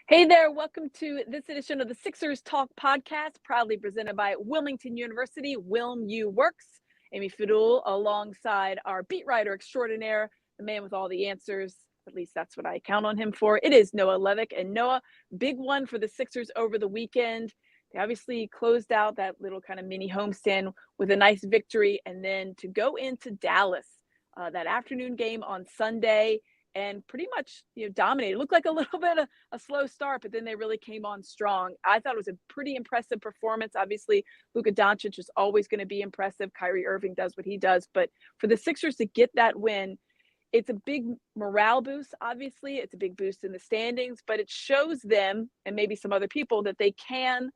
Hey there, welcome to this edition of the Sixers Talk podcast, proudly presented by Wilmington University. Wilm U Works. Amy Fadool alongside our beat writer extraordinaire, the man with all the answers. At least that's what I count on him for. It is Noah Levick. And Noah, big one for the Sixers over the weekend. They obviously closed out that little kind of mini homestand with a nice victory. And then to go into Dallas, that afternoon game on Sunday, and pretty much dominated. It looked like a little bit of a slow start, but then they really came on strong. I thought it was a pretty impressive performance. Obviously, Luka Doncic is always going to be impressive. Kyrie Irving does what he does. But for the Sixers to get that win, it's a big morale boost. Obviously, it's a big boost in the standings, but it shows them and maybe some other people that they can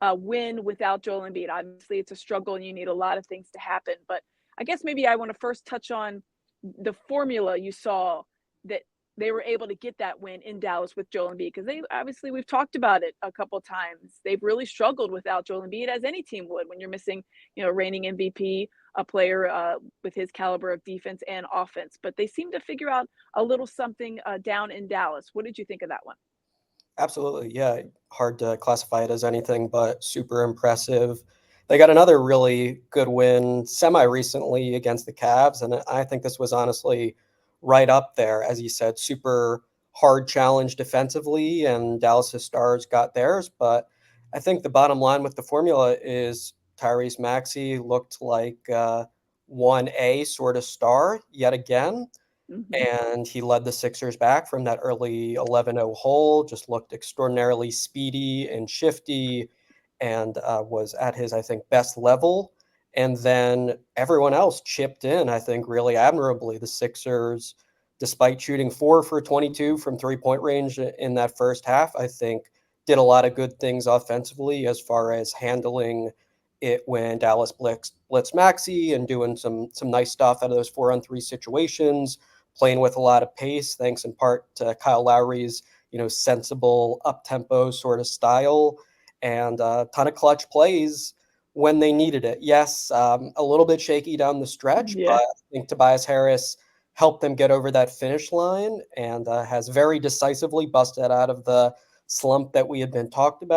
win without Joel Embiid. Obviously, it's a struggle and you need a lot of things to happen. But I guess maybe I want to first touch on the formula you saw that they were able to get that win in Dallas with Joel Embiid, because they obviously, we've talked about it a couple of times. They've really struggled without Joel Embiid, as any team would, when you're missing, reigning MVP, a player with his caliber of defense and offense. But they seem to figure out a little something down in Dallas. What did you think of that one? Absolutely. Yeah. Hard to classify it as anything but super impressive. They got another really good win semi-recently against the Cavs, and I think this was honestly right up there. As you said, super hard challenge defensively, and Dallas's stars got theirs. But I think the bottom line with the formula is Tyrese Maxey looked like 1A sort of star yet again. Mm-hmm. And he led the Sixers back from that early 11-0 hole, just looked extraordinarily speedy and shifty, and was at his, I think, best level. And then everyone else chipped in, I think, really admirably. The Sixers, despite shooting 4 for 22 from three-point range in that first half, I think did a lot of good things offensively as far as handling it when Dallas blitzed Maxey and doing some nice stuff out of those 4-on-3 situations, playing with a lot of pace, thanks in part to Kyle Lowry's, sensible up-tempo sort of style, and a ton of clutch plays when they needed it. Yes, a little bit shaky down the stretch, but Yeah. I think Tobias Harris helped them get over that finish line and has very decisively busted out of the slump that we had been talking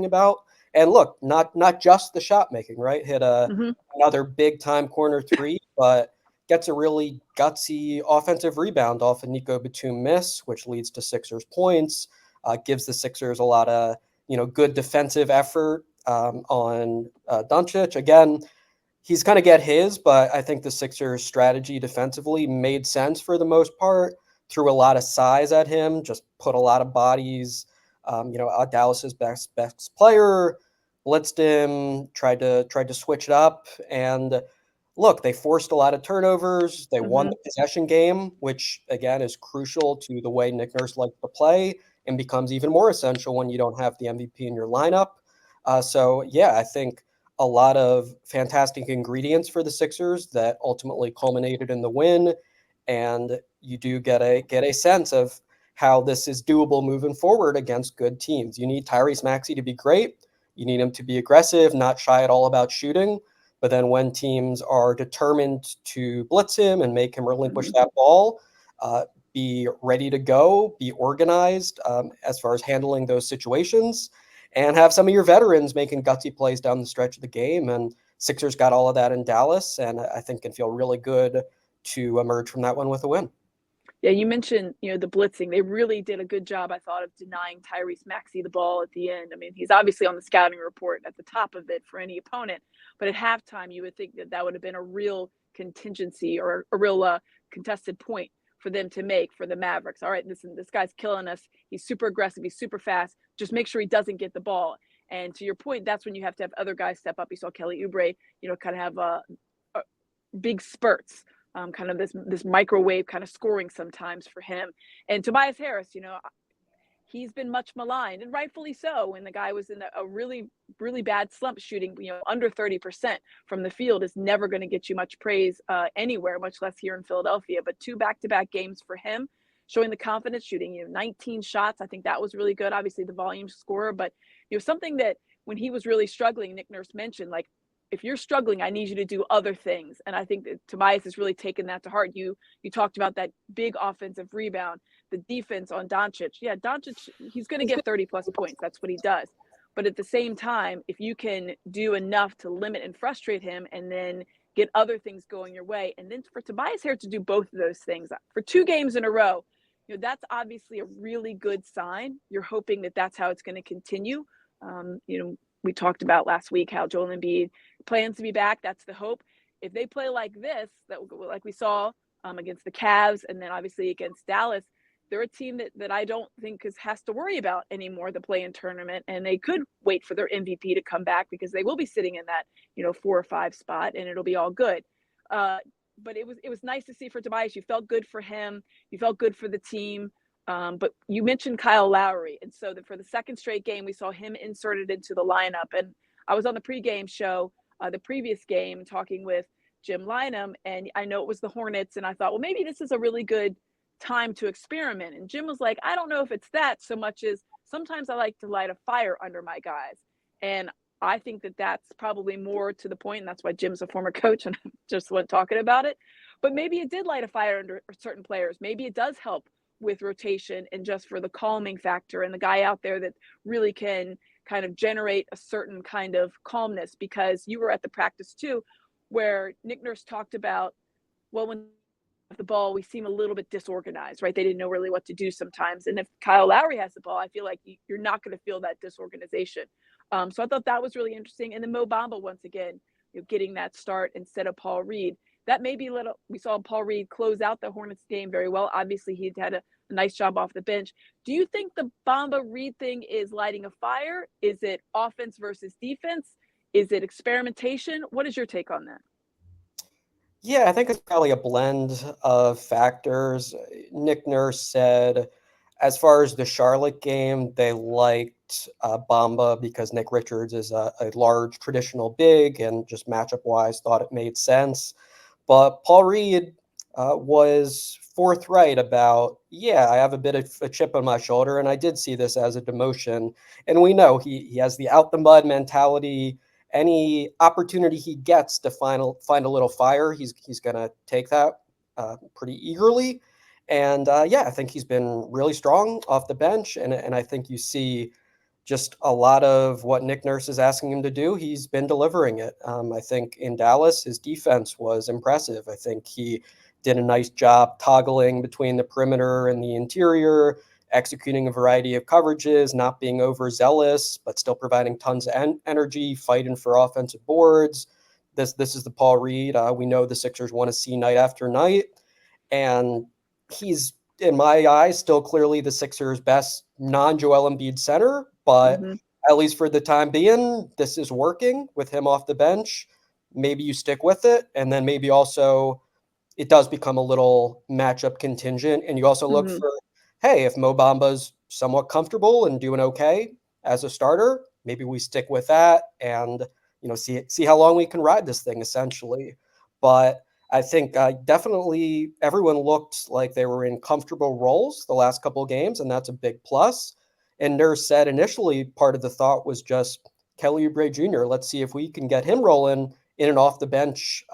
about. And look, not just the shot making, right? Hit Mm-hmm. another big time corner three, but gets a really gutsy offensive rebound off a Nico Batum miss, which leads to Sixers points. Gives the Sixers a lot of good defensive effort on Doncic. Again, he's going to get his, but I think the Sixers' strategy defensively made sense for the most part. Threw a lot of size at him, just put a lot of bodies. Dallas's best player blitzed him, tried to switch it up, and look, they forced a lot of turnovers. They won Mm-hmm. the possession game, which again is crucial to the way Nick Nurse likes to play, and becomes even more essential when you don't have the MVP in your lineup. So yeah, I think a lot of fantastic ingredients for the Sixers that ultimately culminated in the win, and you do get a sense of how this is doable moving forward against good teams. You need Tyrese Maxey to be great. You need him to be aggressive, not shy at all about shooting. But then when teams are determined to blitz him and make him relinquish Mm-hmm. that ball, be ready to go, be organized as far as handling those situations, and have some of your veterans making gutsy plays down the stretch of the game. And Sixers got all of that in Dallas, and I think can feel really good to emerge from that one with a win. Yeah, you mentioned, the blitzing. They really did a good job, I thought, of denying Tyrese Maxey the ball at the end. I mean, he's obviously on the scouting report at the top of it for any opponent, but at halftime, you would think that that would have been a real contingency or a real contested point for them to make for the Mavericks. All right, this guy's killing us. He's super aggressive. He's super fast. Just make sure he doesn't get the ball. And to your point, that's when you have to have other guys step up. You saw Kelly Oubre, kind of have big spurts, kind of this microwave kind of scoring sometimes for him. And Tobias Harris, he's been much maligned, and rightfully so. When the guy was in a really, really bad slump, shooting under 30% from the field is never going to get you much praise anywhere, much less here in Philadelphia. But 2 back-to-back games for him, showing the confidence, shooting 19 shots. I think that was really good. Obviously, the volume scorer, but something that when he was really struggling, Nick Nurse mentioned, like, if you're struggling, I need you to do other things. And I think that Tobias has really taken that to heart. You talked about that big offensive rebound, the defense on Doncic. Yeah, Doncic, he's going to get 30 plus points. That's what he does. But at the same time, if you can do enough to limit and frustrate him and then get other things going your way, and then for Tobias Harris to do both of those things for 2 games in a row, that's obviously a really good sign. You're hoping that that's how it's going to continue. We talked about last week how Joel Embiid plans to be back. That's the hope. If they play like this, like we saw against the Cavs and then obviously against Dallas, they're a team that I don't think has to worry about anymore the play-in tournament, and they could wait for their MVP to come back because they will be sitting in that 4 or 5 spot, and it'll be all good. But it was nice to see for Tobias. You felt good for him. You felt good for the team. But you mentioned Kyle Lowry, and so for the second straight game, we saw him inserted into the lineup. And I was on the pregame show, the previous game, talking with Jim Lynam, and I know it was the Hornets, and I thought, well, maybe this is a really good time to experiment. And Jim was like, I don't know if it's that so much as sometimes I like to light a fire under my guys. And I think that that's probably more to the point, and that's why Jim's a former coach, and I just wasn't talking about it. But maybe it did light a fire under certain players. Maybe it does help with rotation and just for the calming factor and the guy out there that really can kind of generate a certain kind of calmness. Because you were at the practice too, where Nick Nurse talked about, well, when the ball, we seem a little bit disorganized, right? They didn't know really what to do sometimes. And if Kyle Lowry has the ball, I feel like you're not going to feel that disorganization. So I thought that was really interesting. And then Mo Bamba, once again, getting that start instead of Paul Reed. That may be we saw Paul Reed close out the Hornets game very well. Obviously, he'd had a nice job off the bench. Do you think the Bamba Reed thing is lighting a fire? Is it offense versus defense? Is it experimentation? What is your take on that? Yeah, I think it's probably a blend of factors. Nick Nurse said, as far as the Charlotte game, they liked Bamba because Nick Richards is a large traditional big and just matchup-wise thought it made sense. But Paul Reed was forthright about, yeah, I have a bit of a chip on my shoulder, and I did see this as a demotion. And we know he has the out-the-mud mentality. Any opportunity he gets to find a little fire, he's going to take that pretty eagerly. And yeah, I think he's been really strong off the bench. And I think you see just a lot of what Nick Nurse is asking him to do. He's been delivering it. I think in Dallas, his defense was impressive. I think he did a nice job toggling between the perimeter and the interior, executing a variety of coverages, not being overzealous, but still providing tons of energy, fighting for offensive boards. This is the Paul Reed we know the Sixers want to see night after night. And he's, in my eyes, still clearly the Sixers' best non-Joel Embiid center. But at least for the time being, this is working with him off the bench. Maybe you stick with it. And then maybe also it does become a little matchup contingent. And you also look for, hey, if Mo Bamba's somewhat comfortable and doing okay as a starter, maybe we stick with that and, see how long we can ride this thing, essentially. But I think definitely everyone looked like they were in comfortable roles the last couple of games, and that's a big plus. And Nurse said initially part of the thought was just Kelly Oubre Jr. Let's see if we can get him rolling in and off the bench,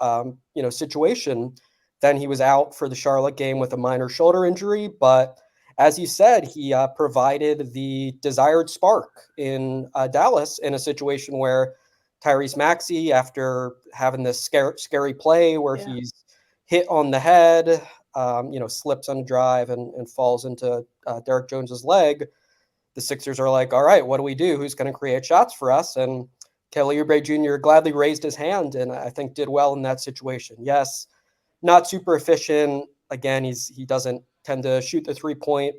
situation. Then he was out for the Charlotte game with a minor shoulder injury. But as you said, he provided the desired spark in Dallas in a situation where Tyrese Maxey, after having this scary play where he's hit on the head, slips on a drive and falls into Derek Jones's leg, the Sixers are like, all right, what do we do? Who's going to create shots for us? And Kelly Oubre Jr. gladly raised his hand and I think did well in that situation. Yes, not super efficient. Again, he doesn't tend to shoot the three-point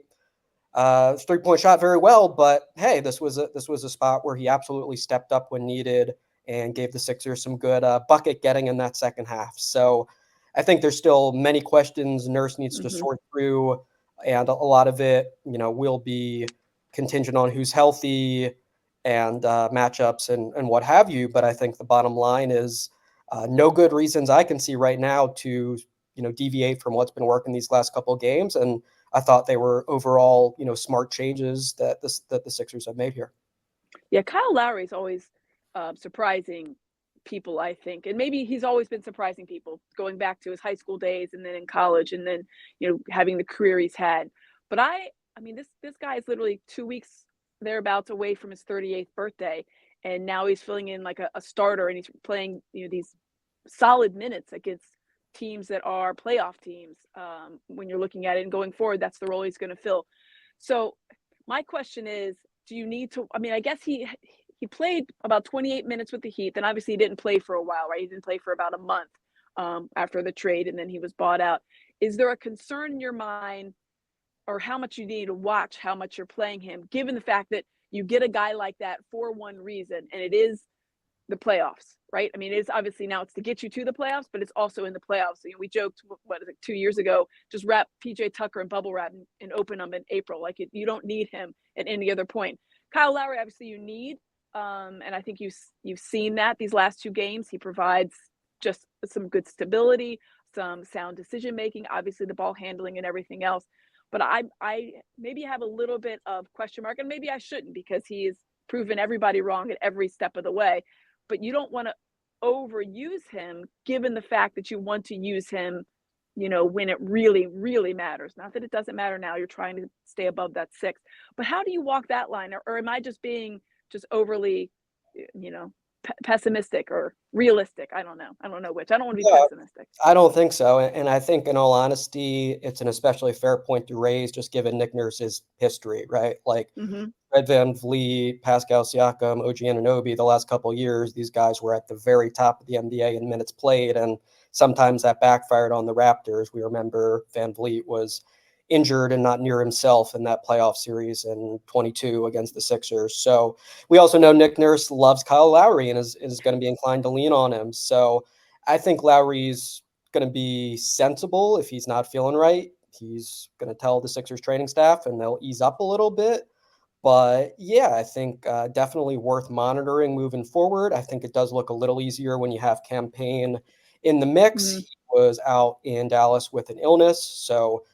shot very well, but hey, this was a spot where he absolutely stepped up when needed and gave the Sixers some good bucket getting in that second half. So I think there's still many questions Nurse needs to sort through, and a lot of it, will be contingent on who's healthy and matchups and what have you. But I think the bottom line is no good reasons I can see right now to, deviate from what's been working these last couple of games. And I thought they were overall, smart changes that the Sixers have made here. Yeah, Kyle Lowry is always surprising people, I think. And maybe he's always been surprising people, going back to his high school days and then in college and then, having the career he's had. But I mean, this guy is literally 2 weeks thereabouts away from his 38th birthday. And now he's filling in like a starter, and he's playing, these solid minutes against teams that are playoff teams. When you're looking at it and going forward, that's the role he's going to fill. So my question is, do you need to, I mean, I guess he played about 28 minutes with the Heat. Then obviously he didn't play for a while, right? He didn't play for about a month after the trade, and then he was bought out. Is there a concern in your mind, or how much you need to watch how much you're playing him, given the fact that you get a guy like that for one reason, and it is the playoffs, right? I mean, it's obviously now it's to get you to the playoffs, but it's also in the playoffs. We joked, 2 years ago, just wrap PJ Tucker in bubble wrap and open them in April. Like, you don't need him at any other point. Kyle Lowry, obviously you need, and I think you've seen that these last 2 games. He provides just some good stability, some sound decision making, obviously the ball handling and everything else. But I maybe have a little bit of question mark, and maybe I shouldn't, because he has proven everybody wrong at every step of the way. But you don't want to overuse him, given the fact that you want to use him, when it really, really matters. Not that it doesn't matter now. You're trying to stay above that 6. But how do you walk that line? Or am I just being just overly, pessimistic or realistic? I don't know which. I don't want to be pessimistic. I don't think so. And I think, in all honesty, it's an especially fair point to raise, just given Nick Nurse's history, right? Like, Fred VanVleet, Pascal Siakam, OG Anunoby, the last couple of years, these guys were at the very top of the NBA in minutes played, and sometimes that backfired on the Raptors. We remember VanVleet was injured and not near himself in that playoff series in 22 against the Sixers. So we also know Nick Nurse loves Kyle Lowry and is going to be inclined to lean on him. So I think Lowry's going to be sensible. If he's not feeling right, he's going to tell the Sixers training staff and they'll ease up a little bit. But yeah, I think definitely worth monitoring moving forward. I think it does look a little easier when you have Campaign in the mix. He was out in Dallas with an illness. So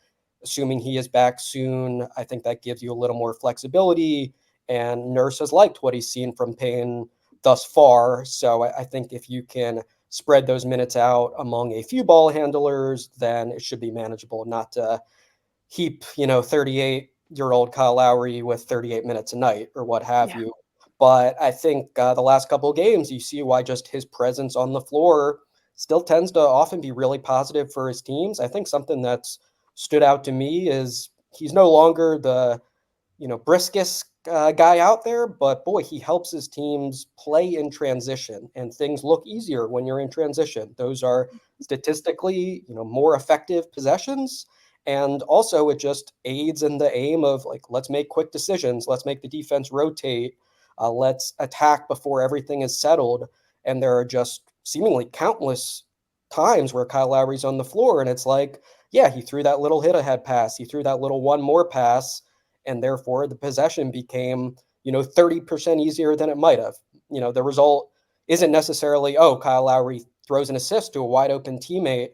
assuming he is back soon, I think that gives you a little more flexibility. And Nurse has liked what he's seen from Payne thus far. So I think if you can spread those minutes out among a few ball handlers, then it should be manageable, not to heap, 38-year-old Kyle Lowry with 38 minutes a night or what have you. But I think the last couple of games, you see why just his presence on the floor still tends to often be really positive for his teams. I think something that's stood out to me is he's no longer the, briskest guy out there, but boy, he helps his teams play in transition, and things look easier when you're in transition. Those are statistically, more effective possessions. And also it just aids in the aim of, like, let's make quick decisions. Let's make the defense rotate. Let's attack before everything is settled. And there are just seemingly countless times where Kyle Lowry's on the floor and it's like, yeah, he threw that little hit ahead pass. He threw that little one more pass. And therefore the possession became, 30% easier than it might have. The result isn't necessarily, oh, Kyle Lowry throws an assist to a wide open teammate.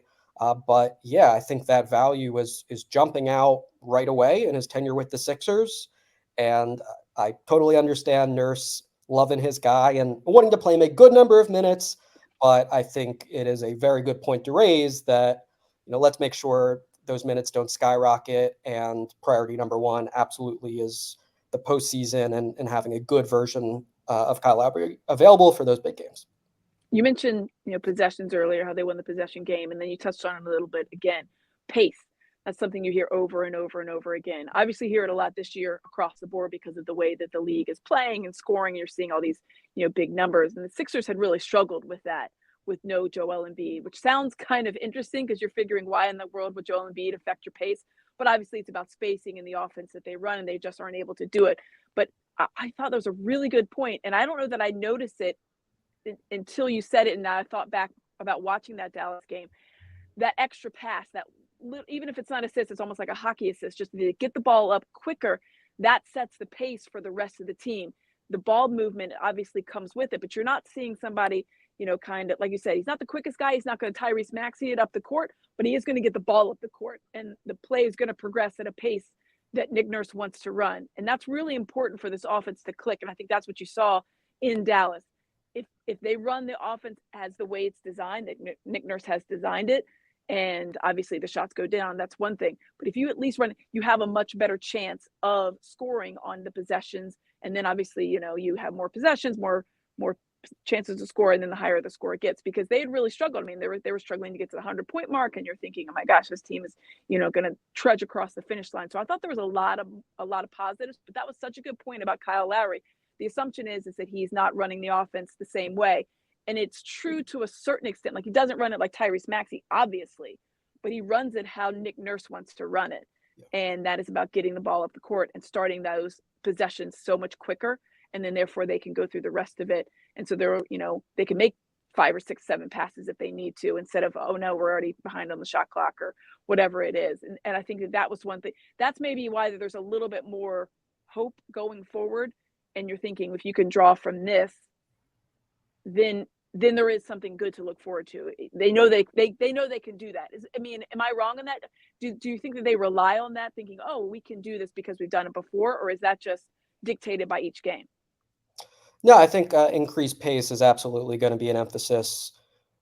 But yeah, I think that value is jumping out right away in his tenure with the Sixers. And I totally understand Nurse loving his guy and wanting to play him a good number of minutes. But I think it is a very good point to raise that, let's make sure those minutes don't skyrocket. And priority number one absolutely is the postseason and having a good version of Kyle Lowry available for those big games. You mentioned, possessions earlier, how they won the possession game, and then you touched on it a little bit again. Pace. That's something you hear over and over and over again. Obviously, hear it a lot this year across the board because of the way that the league is playing and scoring. You're seeing all these, big numbers, and the Sixers had really struggled with that, with no Joel Embiid, which sounds kind of interesting because you're figuring, why in the world would Joel Embiid affect your pace? But obviously, it's about spacing in the offense that they run, and they just aren't able to do it. But I thought that was a really good point, and I don't know that I noticed it until you said it, and I thought back about watching that Dallas game. That extra pass, that even if it's not assist, it's almost like a hockey assist, just to get the ball up quicker. That sets the pace for the rest of the team. The ball movement obviously comes with it, but you're not seeing somebody, kind of like you said, he's not the quickest guy. He's not going to Tyrese Maxey it up the court, but he is going to get the ball up the court, and the play is going to progress at a pace that Nick Nurse wants to run. And that's really important for this offense to click. And I think that's what you saw in Dallas. if they run the offense as the way it's designed, that Nick Nurse has designed it, and obviously the shots go down, that's one thing. But if you at least run, you have a much better chance of scoring on the possessions. And then obviously, you have more possessions, more chances to score, and then the higher the score gets, because they had really struggled. I mean, they were struggling to get to the 100-point mark, and you're thinking, oh my gosh, this team is, going to trudge across the finish line. So I thought there was a lot of positives, but that was such a good point about Kyle Lowry. The assumption is that he's not running the offense the same way. And it's true to a certain extent. Like, he doesn't run it like Tyrese Maxey, obviously, but he runs it how Nick Nurse wants to run it. Yeah. And that is about getting the ball up the court and starting those possessions so much quicker. And then therefore they can go through the rest of it. And so they can make 5 or 6, 7 passes if they need to, instead of, oh no, we're already behind on the shot clock or whatever it is. And I think that was one thing. That's maybe why there's a little bit more hope going forward. And you're thinking, if you can draw from this, then there is something good to look forward to. They know they know they can do that. Am I wrong on that? Do you think that they rely on that, thinking, oh, we can do this because we've done it before, or is that just dictated by each game? No, I think increased pace is absolutely going to be an emphasis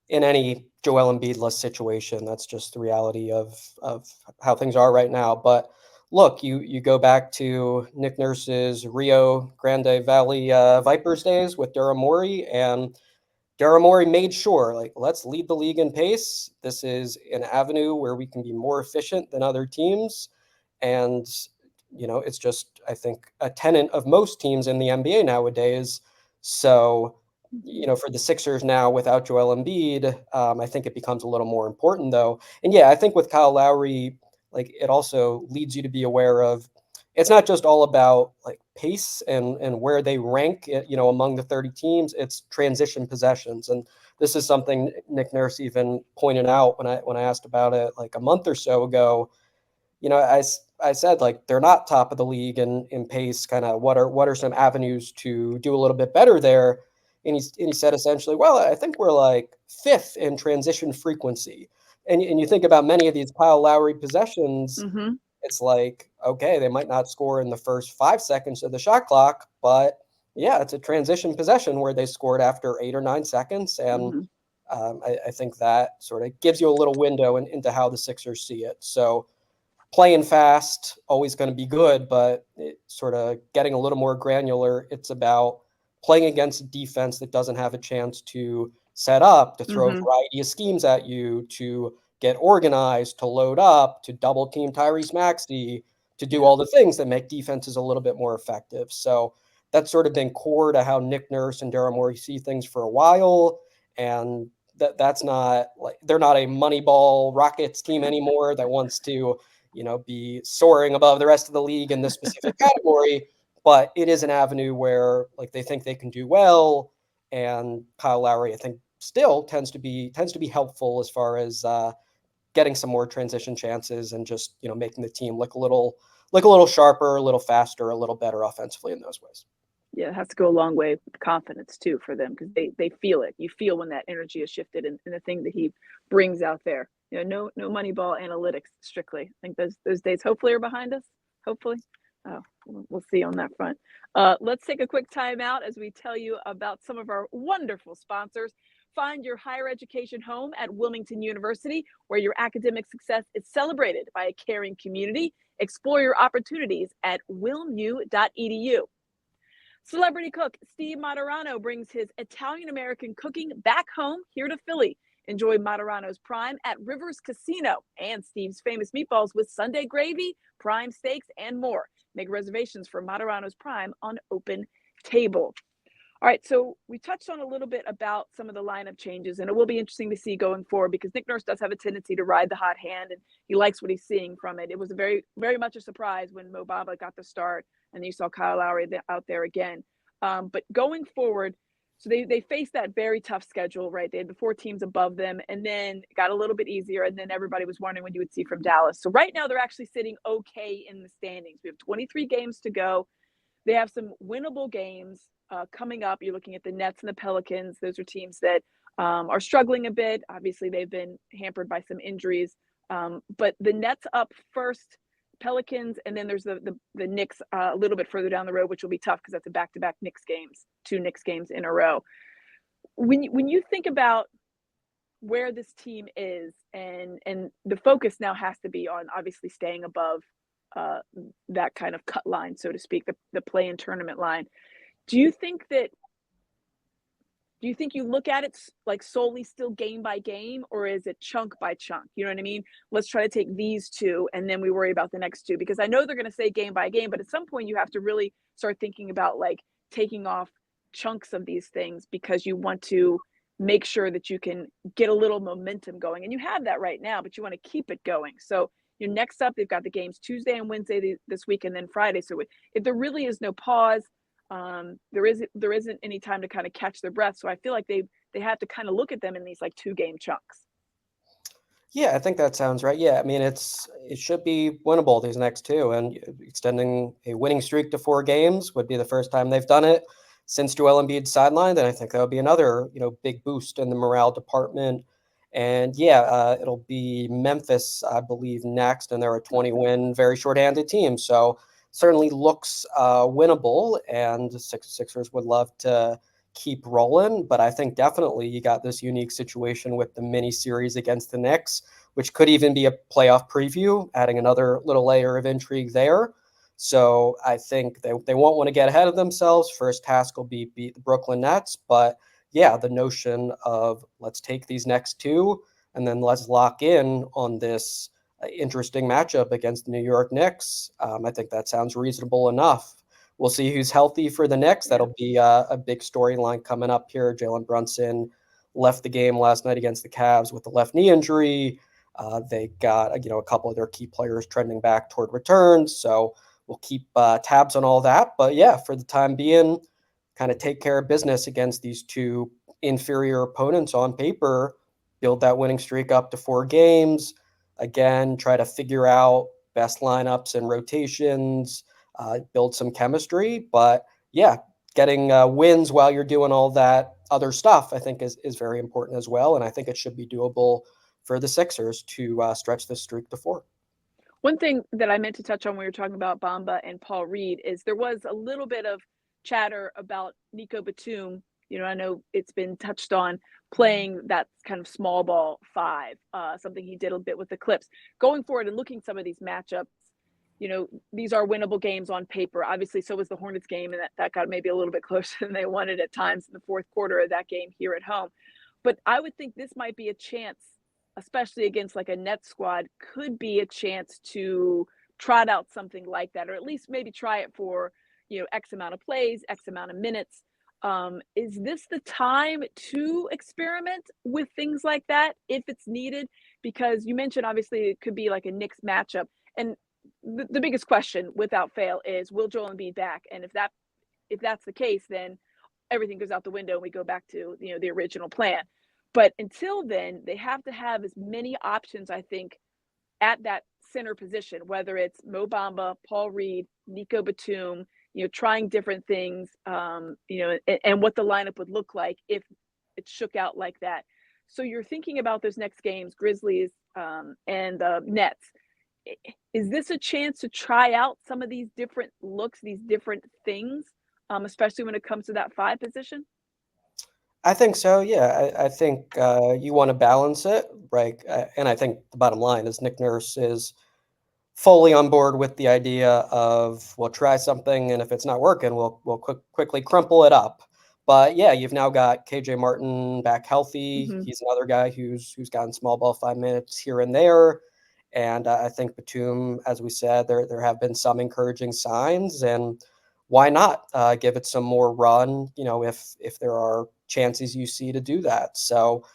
in any Joel Embiid-less situation. That's just the reality of how things are right now. But look, you go back to Nick Nurse's Rio Grande Valley Vipers days with Daryl Morey, and Daryl Morey made sure, like, let's lead the league in pace. This is an avenue where we can be more efficient than other teams. And, it's just, I think, a tenet of most teams in the NBA nowadays. So, for the Sixers now without Joel Embiid, I think it becomes a little more important, though. And yeah, I think with Kyle Lowry, like, it also leads you to be aware of, it's not just all about like pace and where they rank, among the 30 teams. It's transition possessions. And this is something Nick Nurse even pointed out when I asked about it like a month or so ago. I said, like, they're not top of the league in pace. Kind of what are some avenues to do a little bit better there? And he said essentially, well, I think we're like 5th in transition frequency. And you think about many of these Kyle Lowry possessions, mm-hmm. It's like, okay, they might not score in the first 5 seconds of the shot clock, but yeah, it's a transition possession where they scored after 8 or 9 seconds. And I think that sort of gives you a little window into how the Sixers see it. So playing fast, always going to be good, but sort of getting a little more granular. It's about playing against a defense that doesn't have a chance to set up, to throw a variety of schemes at you, to get organized, to load up, to double team Tyrese Maxey, to do all the things that make defenses a little bit more effective. So that's sort of been core to how Nick Nurse and Daryl Morey see things for a while. And that's not like, they're not a Moneyball Rockets team anymore that wants to, be soaring above the rest of the league in this specific category. But it is an avenue where like they think they can do well. And Kyle Lowry, I think, still tends to be helpful as far as getting some more transition chances and just, making the team look a little sharper, a little faster, a little better offensively in those ways. Yeah, it has to go a long way with confidence too for them, because they feel it. You feel when that energy is shifted, and the thing that he brings out there. No Moneyball analytics strictly. I think those days hopefully are behind us. Hopefully. Oh, we'll see on that front. Let's take a quick time out as we tell you about some of our wonderful sponsors. Find your higher education home at Wilmington University, where your academic success is celebrated by a caring community. Explore your opportunities at wilmu.edu. Celebrity cook Steve Materano brings his Italian-American cooking back home here to Philly. Enjoy Materano's Prime at Rivers Casino and Steve's famous meatballs with Sunday gravy, prime steaks, and more. Make reservations for Materano's Prime on Open Table. All right, so we touched on a little bit about some of the lineup changes, and it will be interesting to see going forward, because Nick Nurse does have a tendency to ride the hot hand, and he likes what he's seeing from it. It was very, very much a surprise when Mo Bamba got the start, and you saw Kyle Lowry out there again. But going forward, so they faced that very tough schedule, right? They had the 4 teams above them, and then it got a little bit easier, and then everybody was wondering when you would see from Dallas. So right now they're actually sitting okay in the standings. We have 23 games to go. They have some winnable games coming up. You're looking at the Nets and the Pelicans. Those are teams that are struggling a bit. Obviously, they've been hampered by some injuries. But the Nets up first, Pelicans, and then there's the Knicks a little bit further down the road, which will be tough because that's a back-to-back Knicks games, 2 Knicks games in a row. when you think about where this team is, and the focus now has to be on obviously staying above that kind of cut line, so to speak, the play-in tournament line. Do you think you look at it like solely still game by game, or is it chunk by chunk? You know what I mean? Let's try to take these two and then we worry about the next two, because I know they're going to say game by game, but at some point you have to really start thinking about like taking off chunks of these things, because you want to make sure that you can get a little momentum going, and you have that right now, but you want to keep it going. So your next up, they've got the games Tuesday and Wednesday this week, and then Friday. So if there really is no pause, there isn't any time to kind of catch their breath. So I feel like they have to kind of look at them in these like 2-game chunks. Yeah, I think that sounds right. Yeah, I mean, it should be winnable, these next two, and extending a winning streak to 4 games would be the first time they've done it since Joel Embiid's sidelined, and I think that would be another, big boost in the morale department. And yeah, it'll be Memphis, I believe, next, and they're a 20-win, very short-handed team, so certainly looks winnable, and the Sixers would love to keep rolling. But I think definitely you got this unique situation with the mini series against the Knicks, which could even be a playoff preview, adding another little layer of intrigue there. So I think they won't want to get ahead of themselves. First task will be beat the Brooklyn Nets. But yeah, the notion of let's take these next two and then let's lock in on this interesting matchup against the New York Knicks, I think that sounds reasonable enough. We'll see who's healthy for the Knicks. That'll be a big storyline coming up here. Jalen Brunson left the game last night against the Cavs with a left knee injury. They got a couple of their key players trending back toward returns. So we'll keep tabs on all that. But yeah, for the time being, kind of take care of business against these two inferior opponents on paper, build that winning streak up to 4 games. Again, try to figure out best lineups and rotations, build some chemistry. But yeah, getting wins while you're doing all that other stuff, I think is very important as well. And I think it should be doable for the Sixers to stretch this streak to 4. One thing that I meant to touch on when we were talking about Bamba and Paul Reed is there was a little bit of chatter about Nico Batum. I know it's been touched on playing that kind of small ball 5, something he did a bit with the Clips. Going forward and looking some of these matchups, these are winnable games on paper. Obviously, so was the Hornets game, and that got maybe a little bit closer than they wanted at times in the fourth quarter of that game here at home. But I would think this might be a chance, especially against like a Nets squad, could be a chance to trot out something like that, or at least maybe try it for, X amount of plays, X amount of minutes. Is this the time to experiment with things like that if it's needed? Because you mentioned obviously it could be like a Knicks matchup, and the biggest question without fail is, will Joel Embiid back? And if that's the case, then everything goes out the window and we go back to the original plan. But until then, they have to have as many options, I think, at that center position, whether it's Mo Bamba, Paul Reed, Nico Batum, trying different things, and what the lineup would look like if it shook out like that. So you're thinking about those next games, Grizzlies and the Nets. Is this a chance to try out some of these different looks, these different things, especially when it comes to that 5 position? I think so. Yeah, I think you want to balance it, right? And I think the bottom line is Nick Nurse is fully on board with the idea of we'll try something, and if it's not working, we'll quickly crumple it up. But yeah, you've now got KJ Martin back healthy. Mm-hmm. He's another guy who's gotten small ball 5 minutes here and there. And I think Batum, as we said, there have been some encouraging signs, and why not give it some more run? If there are chances you see to do that. So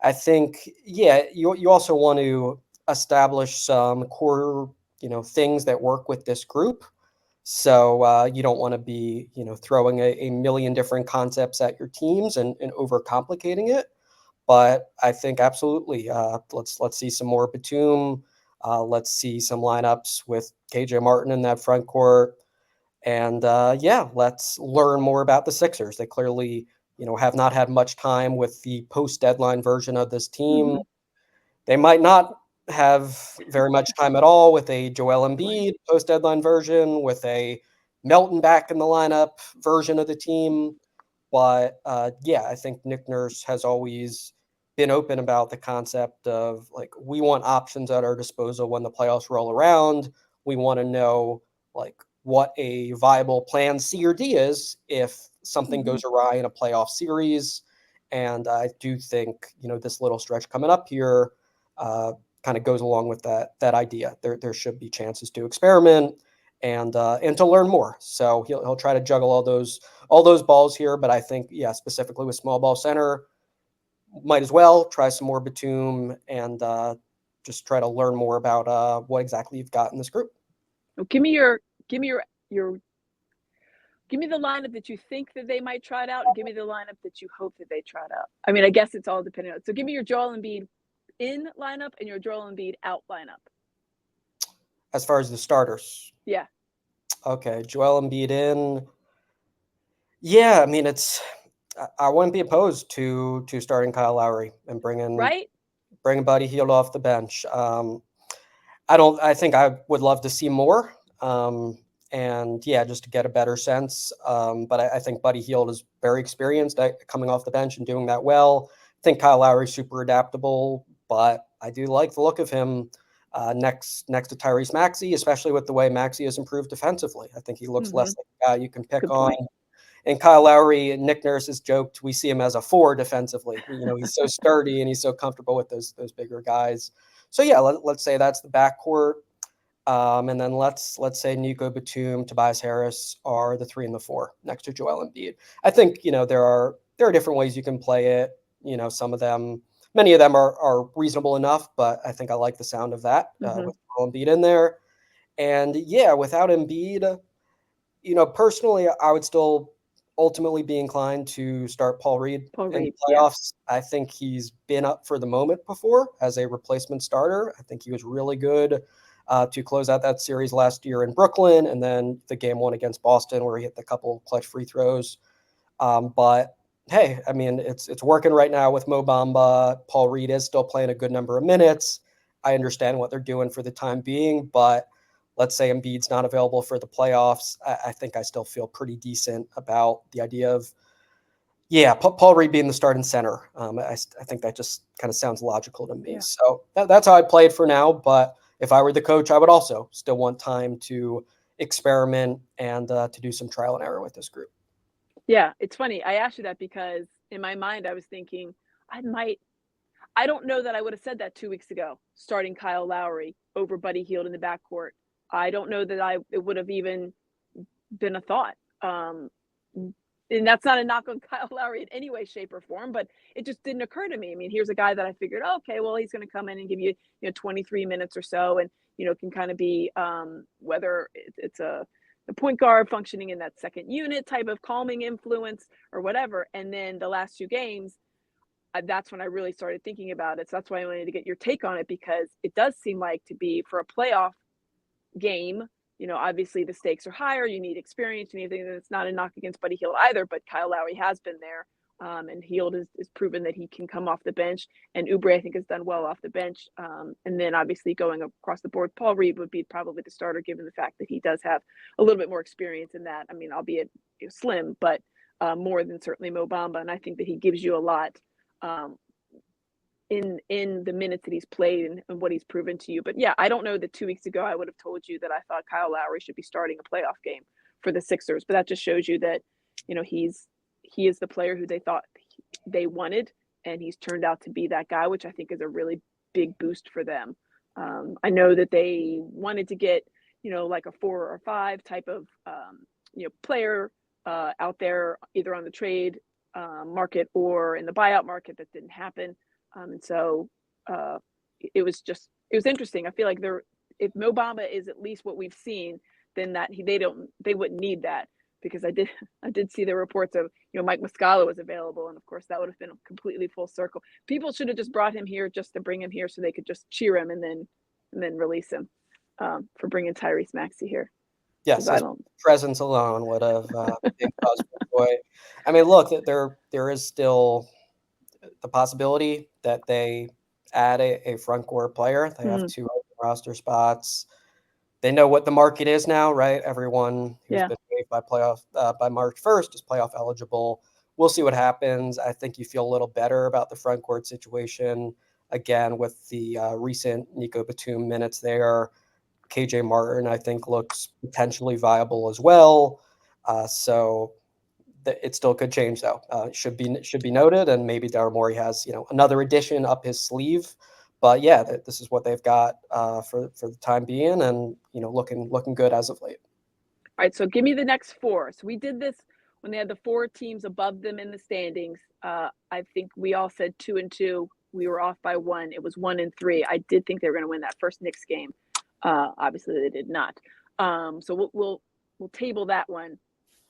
I think, yeah, you also want to establish some core, things that work with this group. So you don't want to be, throwing a million different concepts at your teams and overcomplicating it. But I think absolutely, let's see some more Batum. Let's see some lineups with KJ Martin in that front court. And yeah, let's learn more about the Sixers. They clearly, have not had much time with the post-deadline version of this team. Mm-hmm. They might not have very much time at all with a Joel Embiid post-deadline version, with a Melton back in the lineup version of the team. But yeah, I think Nick Nurse has always been open about the concept of like, we want options at our disposal when the playoffs roll around. We want to know like what a viable plan C or D is if something goes awry in a playoff series. And I do think, this little stretch coming up here kind of goes along with that idea. There should be chances to experiment and to learn more. So he'll try to juggle all those balls here. But I think, yeah, specifically with small ball center, might as well try some more Batum and just try to learn more about what exactly you've got in this group. Give me the lineup that you think that they might try it out, and give me the lineup that you hope that they try it out. I mean, I guess it's all dependent on. So give me your Joel Embiid in lineup and your Joel Embiid out lineup. As far as the starters. Yeah. Okay, Joel Embiid in. Yeah, I mean, I wouldn't be opposed to starting Kyle Lowry and bringing Buddy Hield off the bench. I think I would love to see more. And yeah, just to get a better sense. But I think Buddy Hield is very experienced at coming off the bench and doing that well. I think Kyle Lowry is super adaptable, but I do like the look of him next to Tyrese Maxey, especially with the way Maxey has improved defensively. I think he looks less like a guy you can pick on. And Kyle Lowry, Nick Nurse has joked, we see him as a 4 defensively. He's so sturdy and he's so comfortable with those bigger guys. So yeah, let's say that's the backcourt. And then let's say Nico Batum, Tobias Harris are the 3 and the 4 next to Joel Embiid. I think, there are different ways you can play it. Many of them are reasonable enough, but I think I like the sound of that with Joel Embiid in there. And yeah, without Embiid, personally, I would still ultimately be inclined to start Paul Reed in the playoffs. Yeah. I think he's been up for the moment before as a replacement starter. I think he was really good to close out that series last year in Brooklyn, and then the game 1 against Boston where he hit the couple clutch free throws. But hey, I mean, it's working right now with Mo Bamba. Paul Reed is still playing a good number of minutes. I understand what they're doing for the time being, but let's say Embiid's not available for the playoffs. I think I still feel pretty decent about the idea of, Paul Reed being the starting center. I think that just kind of sounds logical to me. Yeah. So that's how I play it for now. But if I were the coach, I would also still want time to experiment and to do some trial and error with this group. Yeah, it's funny. I asked you that because in my mind, I was thinking I don't know that I would have said that 2 weeks ago, starting Kyle Lowry over Buddy Hield in the backcourt. I don't know that it would have even been a thought. And that's not a knock on Kyle Lowry in any way, shape, or form, but it just didn't occur to me. I mean, here's a guy that I figured, okay, well, he's going to come in and give you, 23 minutes or so, and can kind of be whether it's the point guard functioning in that second unit type of calming influence or whatever. And then the last 2 games, that's when I really started thinking about it. So that's why I wanted to get your take on it, because it does seem like to be for a playoff game, obviously the stakes are higher. You need experience. You need things. It's not a knock against Buddy Hield either, but Kyle Lowry has been there. And Hield is proven that he can come off the bench. And Oubre, I think, has done well off the bench. And then obviously going across the board, Paul Reed would be probably the starter, given the fact that he does have a little bit more experience in that. I mean, albeit slim, but more than certainly Mo Bamba. And I think that he gives you a lot in the minutes that he's played and what he's proven to you. But yeah, I don't know that 2 weeks ago I would have told you that I thought Kyle Lowry should be starting a playoff game for the Sixers. But that just shows you that, he is the player who they thought they wanted, and he's turned out to be that guy, which I think is a really big boost for them. I know that they wanted to get, like a 4 or 5 type of, player out there, either on the trade market or in the buyout market. That didn't happen. And so it was interesting. I feel like if Mo Bamba is at least what we've seen, then they wouldn't need that, because I did see the reports of, Mike Muscala was available. And of course that would have been a completely full circle. People should have just brought him here just to bring him here so they could just cheer him and then release him for bringing Tyrese Maxey here. Yes, his presence alone would have been cause for joy. I mean, look, there is still the possibility that they add a front court player. They have 2 open roster spots. They know what the market is now, right? Everyone who's been waived by March 1st is playoff eligible. we'll see what happens. I think you feel a little better about the front court situation again with the recent Nico Batum minutes there. KJ Martin, I think, looks potentially viable as well. So it still could change, though. Should be noted, and maybe Daryl Morey has another addition up his sleeve. But yeah, this is what they've got for the time being, and looking good as of late. All right, so give me the next four. So we did this when they had the four teams above them in the standings. I think we all said 2-2. We were off by one. It was 1-3. I did think they were going to win that first Knicks game. Obviously, they did not. So we'll table that one.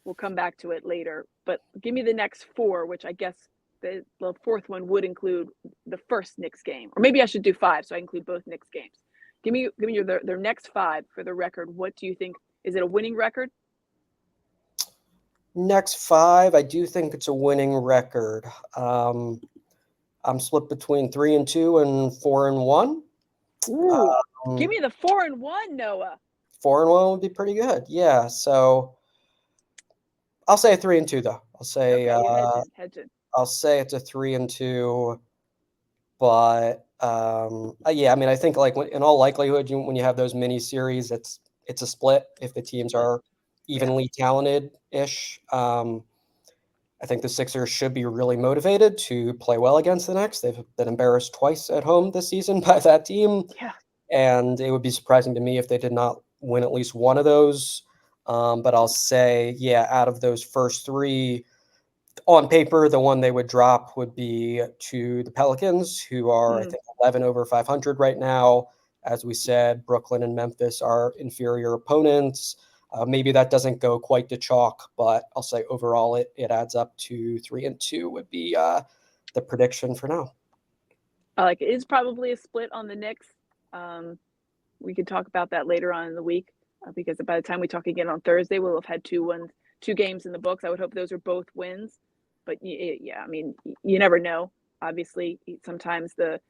We'll come back to it later. But give me the next four, which I guess the fourth one would include the first Knicks game. Or maybe I should do five, so I include both Knicks games. Give me their next five for the record. What do you think? Is it a winning record? Next five, I do think it's a winning record. I'm split between 3-2 and 4-1. Give me the 4-1, Noah. 4-1 would be pretty good. Yeah. So I'll say 3-2 though. I'll say hedging. I'll say it's a 3-2. But yeah, I mean, I think like in all likelihood, when you have those mini series, it's a split if the teams are evenly talented-ish. I think the Sixers should be really motivated to play well against the Knicks. They've been embarrassed twice at home this season by that team. Yeah. And it would be surprising to me if they did not win at least one of those. But I'll say, yeah, out of those first three, on paper, the one they would drop would be to the Pelicans, who are, I think, 11 over 500 right now. As we said, Brooklyn and Memphis are inferior opponents. Maybe that doesn't go quite to chalk, but I'll say overall it adds up to 3-2 would be the prediction for now. It is probably a split on the Knicks. We could talk about that later on in the week because by the time we talk again on Thursday, we'll have had two games in the books. I would hope those are both wins. But yeah, I mean, you never know. Obviously, sometimes the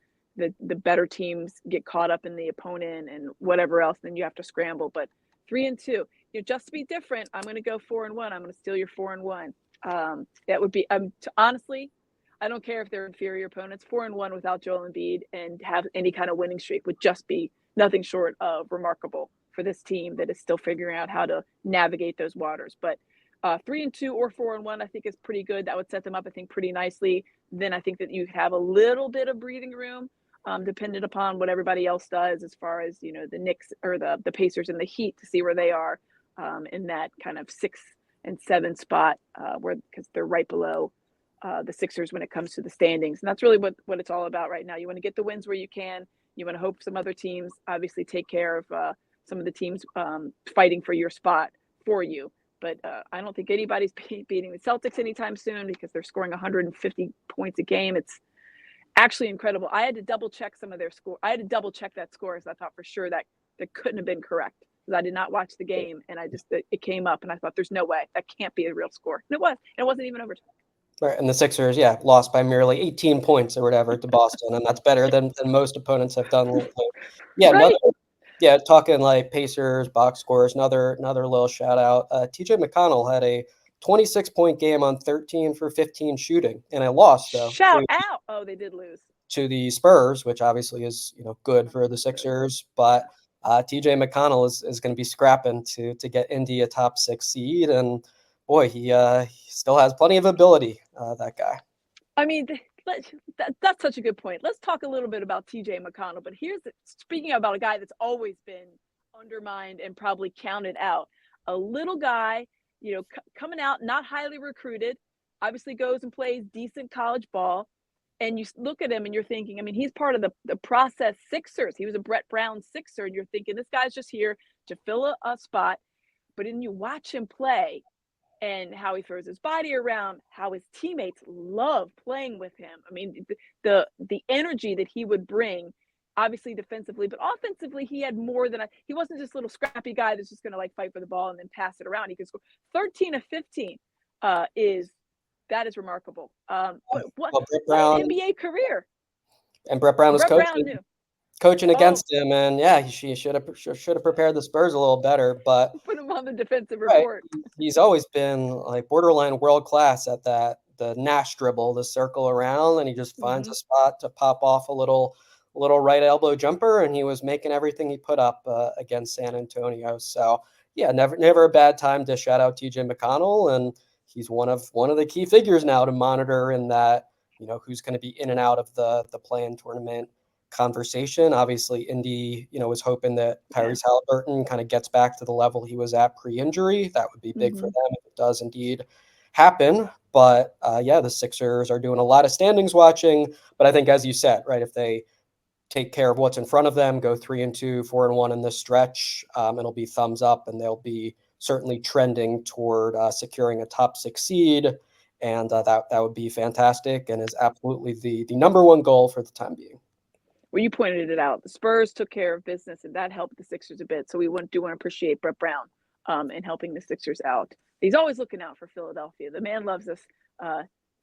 better teams get caught up in the opponent and whatever else, then you have to scramble. But 3-2, just to be different, I'm going to go 4-1. I'm going to steal your 4-1. That would be honestly, I don't care if they're inferior opponents. 4-1 without Joel Embiid and have any kind of winning streak would just be nothing short of remarkable for this team that is still figuring out how to navigate those waters. But 3-2 or 4-1, I think is pretty good. That would set them up, I think, pretty nicely. Then I think that you have a little bit of breathing room, dependent upon what everybody else does, as far as the Knicks or the Pacers and the Heat, to see where they are in that kind of 6 and 7 spot, because they're right below the Sixers when it comes to the standings. And that's really what it's all about right now. You want to get the wins where you can. You want to hope some other teams obviously take care of some of the teams fighting for your spot for you. But I don't think anybody's beating the Celtics anytime soon because they're scoring 150 points a game. It's actually incredible. I had to double check some of their score. I had to double check that score because I thought for sure that couldn't have been correct because I did not watch the game and it came up and I thought there's no way that can't be a real score. And it was. And it wasn't even overtime. Right, and the Sixers, lost by merely 18 points or whatever to Boston, and that's better than most opponents have done lately. Yeah, right. Talking like Pacers, box scores, another little shout out. TJ McConnell had a 26-point game on 13 for 15 shooting, and a loss though. Shout out! Oh, they did lose to the Spurs, which obviously is good for the Sixers. But TJ McConnell is going to be scrapping to get Indy a top 6 seed, and boy, he still has plenty of ability. That guy. I mean. That's such a good point. Let's talk a little bit about TJ McConnell. But speaking about a guy that's always been undermined and probably counted out. A little guy, coming out, not highly recruited, obviously goes and plays decent college ball. And you look at him and you're thinking, I mean, he's part of the process Sixers. He was a Brett Brown Sixer. And you're thinking, this guy's just here to fill a spot. But then you watch him play. And how he throws his body around, how his teammates love playing with him. I mean, the energy that he would bring, obviously defensively, but offensively, he had more than he wasn't just a little scrappy guy that's just going to fight for the ball and then pass it around. He could score 13 of 15. Is remarkable. What an NBA career. And Brett Brown was coaching against him, and she should have prepared the Spurs a little better, but put him on the defensive report. He's always been borderline world class at that the Nash dribble, the circle around, and he just finds Mm-hmm. a spot to pop off a little right elbow jumper, and he was making everything he put up against San Antonio. So yeah, never a bad time to shout out TJ McConnell, and he's one of the key figures now to monitor in that, who's going to be in and out of the play-in tournament conversation. Obviously, Indy, was hoping that Tyrese Halliburton kind of gets back to the level he was at pre-injury. That would be big for them if it does indeed happen. But yeah, the Sixers are doing a lot of standings watching. But I think, as you said, right, if they take care of what's in front of them, go 3-2, 4-1 in this stretch, it'll be thumbs up, and they'll be certainly trending toward securing a top 6 seed. And that would be fantastic, and is absolutely the number one goal for the time being. Well, you pointed it out. The Spurs took care of business, and that helped the Sixers a bit. So we do want to appreciate Brett Brown in helping the Sixers out. He's always looking out for Philadelphia. The man loves us,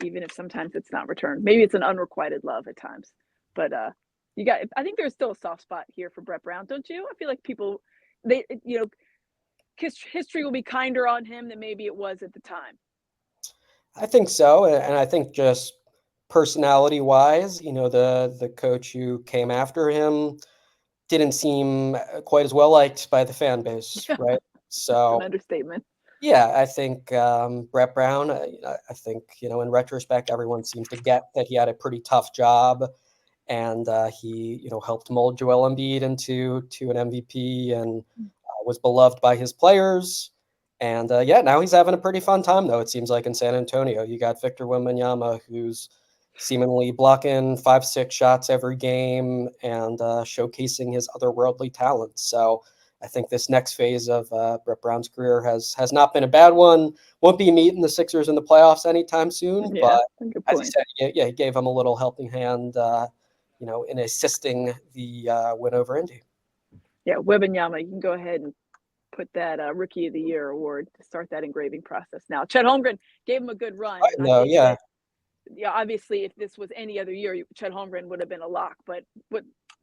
even if sometimes it's not returned. Maybe it's an unrequited love at times. But I think there's still a soft spot here for Brett Brown, don't you? I feel like people, history will be kinder on him than maybe it was at the time. I think so, and I think just personality wise, the coach who came after him didn't seem quite as well liked by the fan base, right? So an understatement. Yeah, I think Brett Brown, I think, in retrospect, everyone seems to get that he had a pretty tough job, and he, helped mold Joel Embiid into an MVP, and was beloved by his players. And yeah, now he's having a pretty fun time, though, it seems like, in San Antonio. You got Victor Wembanyama, who's seemingly blocking 5-6 shots every game and showcasing his otherworldly talents. So I think this next phase of Brett Brown's career has not been a bad one. Won't be meeting the Sixers in the playoffs anytime soon, but as you said, he gave him a little helping hand, in assisting the win over Indy. Yeah, Wembanyama, you can go ahead and put that Rookie of the Year award to start that engraving process now. Chet Holmgren gave him a good run. I know, yeah. Obviously, if this was any other year, Chet Holmgren would have been a lock. But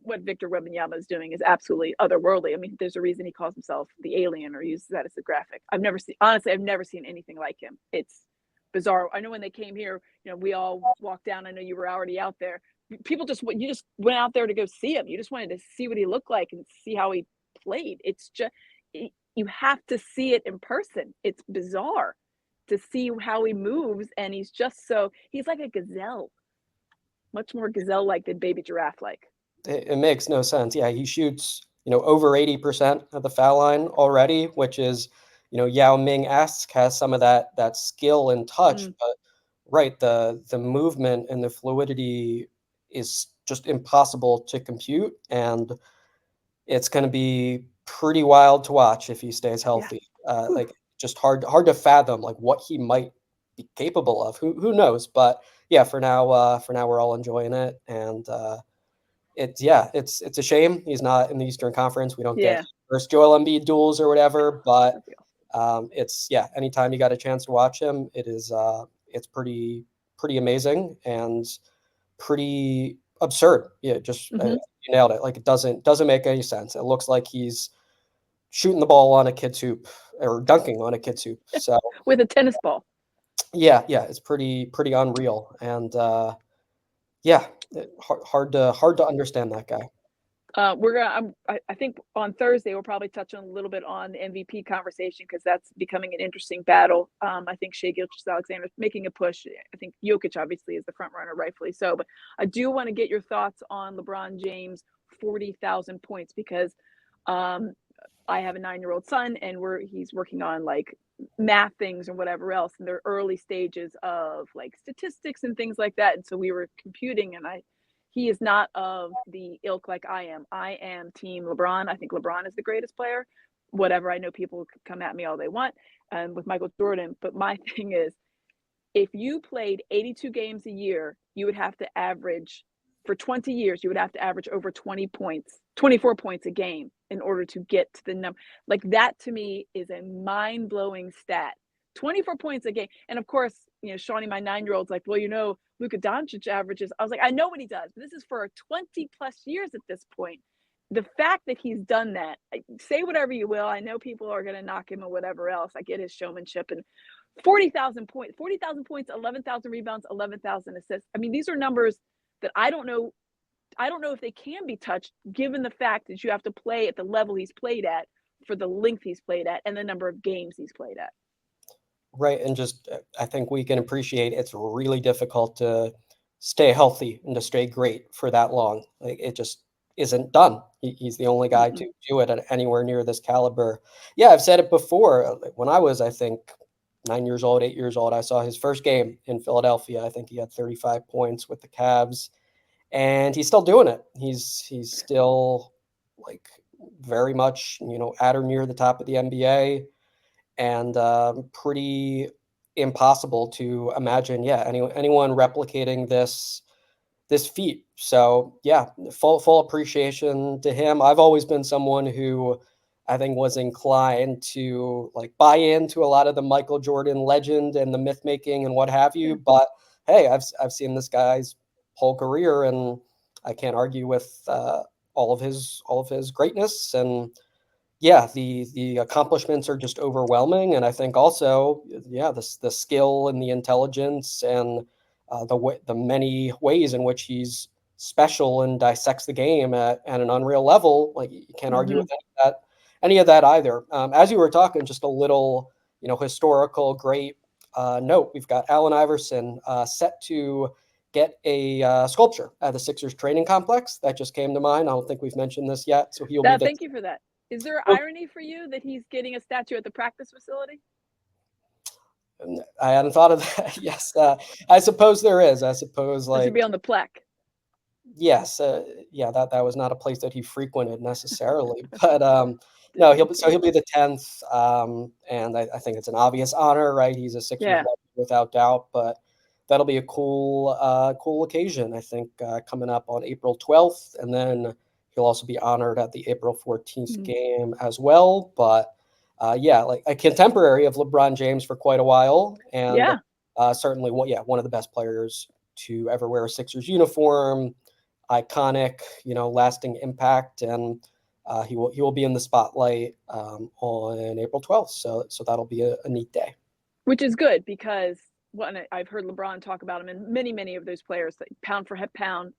what Victor Wembanyama is doing is absolutely otherworldly. I mean, there's a reason he calls himself the alien or uses that as a graphic. I've never seen anything like him. It's bizarre. I know when they came here, we all walked down. I know you were already out there. You just went out there to go see him. You just wanted to see what he looked like and see how he played. It's just, you have to see it in person. It's bizarre to see how he moves, and he's like a gazelle, much more gazelle-like than baby giraffe-like. It makes no sense. Yeah, he shoots, over 80% of the foul line already, which is, Yao Ming-esque, has some of that skill and touch, but right, the movement and the fluidity is just impossible to compute, and it's going to be pretty wild to watch if he stays healthy. Like, just hard to fathom like what he might be capable of. Who knows? But yeah, for now we're all enjoying it, and it's a shame he's not in the Eastern Conference. We don't get first Joel Embiid duels or whatever, but anytime you got a chance to watch him, it's pretty amazing and pretty absurd. Yeah, just you nailed it. Like, it doesn't make any sense. It looks like he's shooting the ball on a kid's hoop or dunking on a kid's hoop. So with a tennis ball. Yeah, it's pretty unreal, and hard to understand that guy. I think on Thursday we'll probably touch on a little bit on the MVP conversation, because that's becoming an interesting battle. I think Shai Gilgeous-Alexander is making a push. I think Jokic obviously is the front runner, rightfully so. But I do want to get your thoughts on LeBron James' 40,000 points, because I have a 9-year-old son, and he's working on like math things and whatever else, and they're early stages of like statistics and things like that. And so we were computing, and he is not of the ilk like I am. I am team LeBron. I think LeBron is the greatest player. Whatever, I know people could come at me all they want with Michael Jordan. But my thing is, if you played 82 games a year, you would have to average, for 20 years, you would have to average over 24 points a game in order to get to the number. Like, that to me is a mind-blowing stat. 24 points a game. And of course, Shawnee, my 9-year-old's like, well, Luka Doncic averages. I was like, I know what he does, but this is for 20 plus years at this point. The fact that he's done that, say whatever you will, I know people are going to knock him or whatever else. I get his showmanship and 40,000 points, 11,000 rebounds, 11,000 assists. I mean, these are numbers that I don't know if they can be touched, given the fact that you have to play at the level he's played at for the length he's played at and the number of games he's played at. Right. And just, I think we can appreciate it's really difficult to stay healthy and to stay great for that long. Like, it just isn't done. He's the only guy to do it at anywhere near this caliber. Yeah, I've said it before. When I was, I think, 9 years old, 8 years old, I saw his first game in Philadelphia. I think he had 35 points with the Cavs, and he's still doing it. He's still like very much, at or near the top of the NBA, and pretty impossible to imagine, anyone replicating this feat. So yeah, full appreciation to him. I've always been someone who I think was inclined to like buy into a lot of the Michael Jordan legend and the myth making and what have you. But hey, I've seen this guy's whole career, and I can't argue with all of his greatness. And yeah, the accomplishments are just overwhelming, and I think also, the skill and the intelligence and the many ways in which he's special and dissects the game at an unreal level. Like, you can't argue with any of that either. As you were talking, just a little, historical great note. We've got Allen Iverson set to get a sculpture at the Sixers training complex. That just came to mind. I don't think we've mentioned this yet, so he'll be. Thank you for that. Is there irony for you that he's getting a statue at the practice facility? I hadn't thought of that. Yes, I suppose there is. I suppose It should be on the plaque. Yes, that was not a place that he frequented necessarily, but no, he'll be the 10th, and I think it's an obvious honor, right? He's a Sixers legend without doubt, but that'll be a cool occasion. I think coming up on April 12th, and then he'll also be honored at the April 14th game as well. But like a contemporary of LeBron James for quite a while, and certainly one of the best players to ever wear a Sixers uniform. Iconic, lasting impact, and he will be in the spotlight on April 12th. So that'll be a neat day. Which is good, because I've heard LeBron talk about him, and many of those players, pound for pound,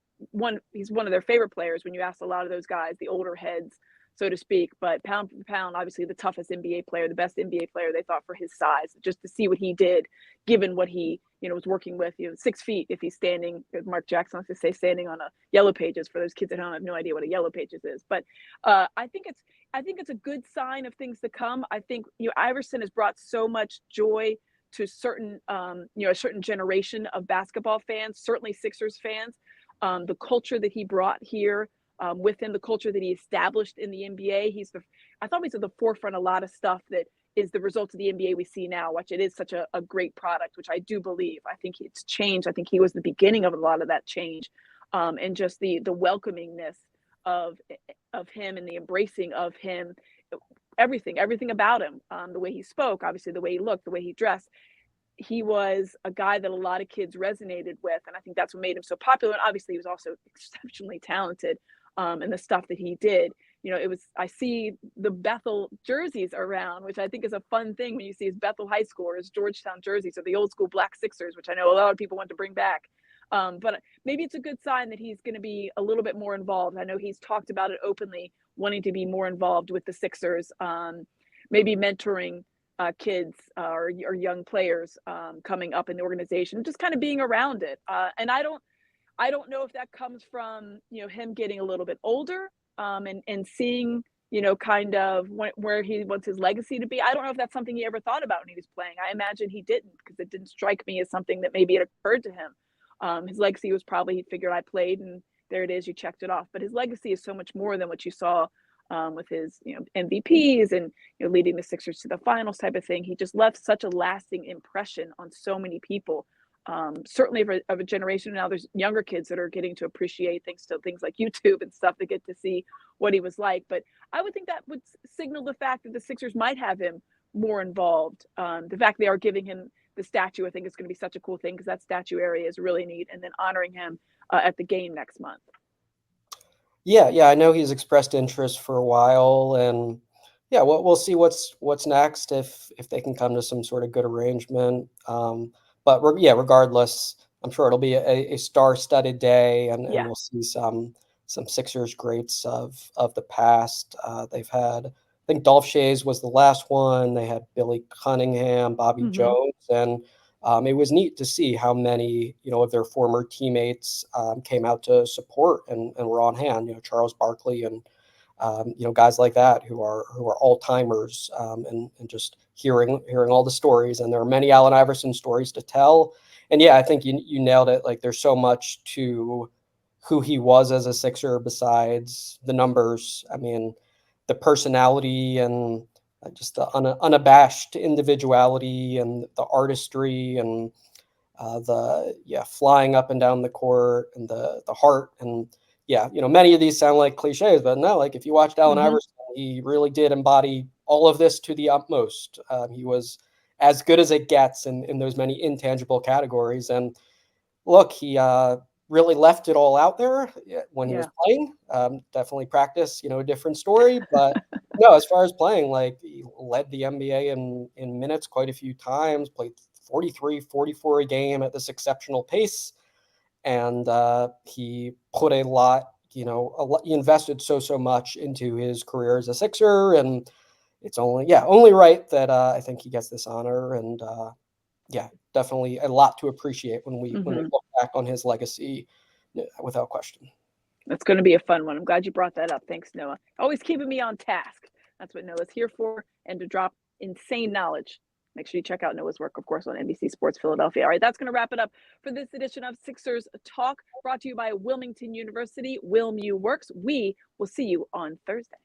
he's one of their favorite players when you ask a lot of those guys, the older heads, so to speak. But pound for pound, obviously the toughest NBA player, the best NBA player, they thought, for his size. Just to see what he did, given what he was working with, 6 feet if he's standing, as Mark Jackson likes to say, standing on a Yellow Pages. For those kids at home, I have no idea what a Yellow Pages is. But I think it's a good sign of things to come. I think Iverson has brought so much joy to a certain generation of basketball fans, certainly Sixers fans. The culture that he brought here with him, the culture that he established in the NBA. I thought he's at the forefront of a lot of stuff that is the result of the NBA we see now, which it is such a great product, which I do believe. I think it's changed. I think he was the beginning of a lot of that change, and just the welcomingness of him and the embracing of him, everything about him, the way he spoke, obviously the way he looked, the way he dressed. He was a guy that a lot of kids resonated with, and I think that's what made him so popular. And obviously he was also exceptionally talented in the stuff that he did. I see the Bethel jerseys around, which I think is a fun thing when you see his Bethel High School or his Georgetown jerseys, or the old school black Sixers, which I know a lot of people want to bring back. But maybe it's a good sign that he's going to be a little bit more involved. I know he's talked about it openly, wanting to be more involved with the Sixers, maybe mentoring kids or young players coming up in the organization, just kind of being around it. And I don't know if that comes from him getting a little bit older and seeing kind of where he wants his legacy to be. I don't know if that's something he ever thought about when he was playing. I imagine he didn't, because it didn't strike me as something that maybe it occurred to him. His legacy was probably, he figured, I played and there it is, you checked it off. But his legacy is so much more than what you saw with his MVPs and leading the Sixers to the finals type of thing. He just left such a lasting impression on so many people, certainly of a generation. Now there's younger kids that are getting to appreciate things like YouTube and stuff, that get to see what he was like. But I would think that would signal the fact that the Sixers might have him more involved. The fact they are giving him the statue, I think, is going to be such a cool thing, because that statue area is really neat. And then honoring him at the game next month. Yeah, I know he's expressed interest for a while, and Yeah, we'll see what's next if they can come to some sort of good arrangement. But regardless, I'm sure it'll be a star-studded day, and Yeah. we'll see some Sixers greats of the past. They've had, I think Dolph Schayes was the last one. They had Billy Cunningham, Bobby Hmm. Jones, and it was neat to see how many of their former teammates came out to support and were on hand. Charles Barkley and guys like that who are all timers, and just hearing all the stories. And there are many Allen Iverson stories to tell. And yeah, I think you nailed it. Like there's so much to who he was as a Sixer besides the numbers. I mean, the personality and just the unabashed individuality and the artistry and the flying up and down the court and the heart. And many of these sound like cliches, but no, like if you watched Allen Hmm. Iverson, he really did embody all of this to the utmost. He was as good as it gets in those many intangible categories. And look, he really left it all out there when he was Yeah. playing. Definitely practice, a different story. But no, as far as playing, like he led the NBA in minutes quite a few times, played 43, 44 a game at this exceptional pace. And he put a lot, he invested so much into his career as a Sixer. And it's only right that I think he gets this honor. And yeah, definitely a lot to appreciate when we Hmm. look back on his legacy, without question. That's going to be a fun one. I'm glad you brought that up. Thanks, Noah. Always keeping me on task. That's what Noah's here for, and to drop insane knowledge. Make sure you check out Noah's work, of course, on NBC Sports Philadelphia. All right, that's going to wrap it up for this edition of Sixers Talk, brought to you by Wilmington University. WilmU Works. We will see you on Thursday.